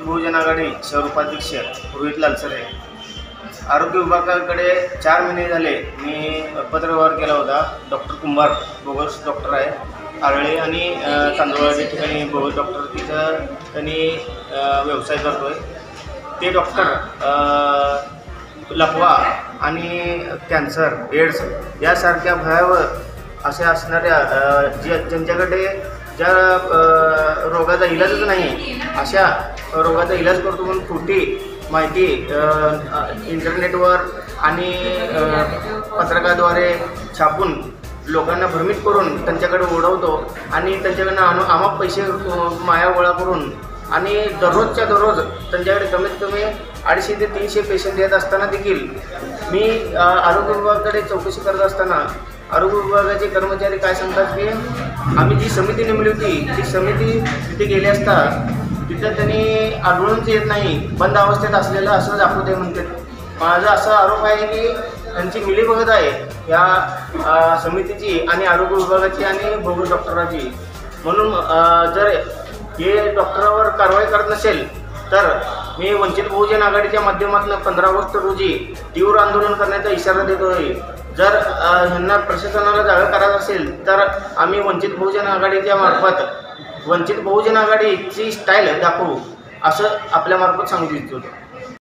बहुजन आघाडी शहर उपाध्यक्ष रोहित लालसरे। आरोग्य विभागाकडे 4 महिने झाले मी पत्रव्यवहार केला होता। डॉक्टर कुंभार बोगस डॉक्टर आहे, आरळे आणि तांदूळवाडी ठिकाणी बोगस डॉक्टर तिथं त्यांनी व्यवसाय करतोय। ते डॉक्टर लकवा आणि कॅन्सर, एड्स यासारख्या भयावह अशा असणाऱ्या ज्यांच्याकडे ज्या रोगाचा इलाजच नाही अशा रोगाचा इलाज करतो म्हणून खोटी माहिती इंटरनेटवर आणि पत्रकाद्वारे छापून लोकांना भ्रमित करून त्यांच्याकडे ओढवतो आणि त्यांच्याकडनं आमाप पैसे माया गोळा करून आणि दररोजच्या दररोज त्यांच्याकडे कमीत कमी 250 ते 300 पेशंट येत असताना देखील मी आरोग्य विभागाकडे चौकशी करत असताना आरोग्य विभागाचे कर्मचारी काय सांगतात की आम्ही जी समिती नेमली होती ती समिती तिथे गेली असता तिथं त्यांनी आढळूनच येत नाही, बंद अवस्थेत असलेलं असं दाखवते म्हणते। माझा असा आरोप आहे की त्यांची मिलीभगत आहे या समितीची आणि आरोग्य विभागाची आणि बोगस डॉक्टरांची। म्हणून जर हे डॉक्टरांवर कारवाई करत नसेल तर मी वंचित बहुजन आघाडीच्या माध्यमातून 15 ऑगस्ट रोजी तीव्र आंदोलन करण्याचा इशारा देतोय। जर ह्यांना प्रशासनाला जागा करायचं असेल तर आम्ही वंचित बहुजन आघाडीच्या मार्फत वंचित बहुजन आघाडीची स्टाईल दाखवू असं आपल्या मार्फत सांगू इच्छितो।